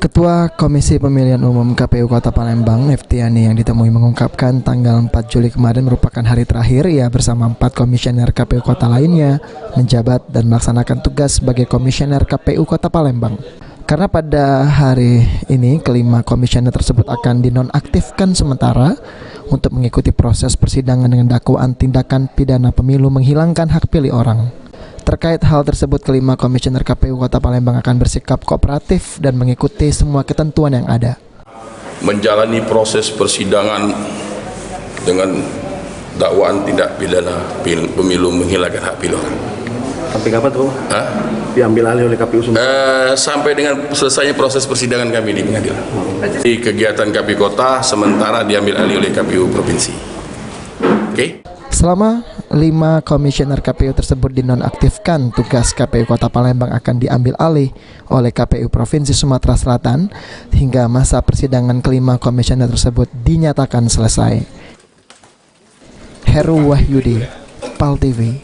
Ketua Komisi Pemilihan Umum KPU Kota Palembang, Eftiani, yang ditemui mengungkapkan tanggal 4 Juli kemarin merupakan hari terakhir ia bersama 4 komisioner KPU Kota lainnya menjabat dan melaksanakan tugas sebagai komisioner KPU Kota Palembang. Karena pada hari ini kelima komisioner tersebut akan dinonaktifkan sementara untuk mengikuti proses persidangan dengan dakwaan tindakan pidana pemilu menghilangkan hak pilih orang. Terkait hal tersebut, kelima komisioner KPU Kota Palembang akan bersikap kooperatif dan mengikuti semua ketentuan yang ada. Menjalani proses persidangan dengan dakwaan tindak pidana pemilu menghilangkan hak pilih orang. Sampai kapan tuh? Diambil alih oleh KPU semua? Sampai dengan selesainya proses persidangan kami di pengadilan. Di kegiatan KPU Kota sementara diambil alih oleh KPU Provinsi. Oke? Selama 5 komisioner KPU tersebut dinonaktifkan, tugas KPU Kota Palembang akan diambil alih oleh KPU Provinsi Sumatera Selatan hingga masa persidangan kelima komisioner tersebut dinyatakan selesai. Heru Wahyudi, PAL TV.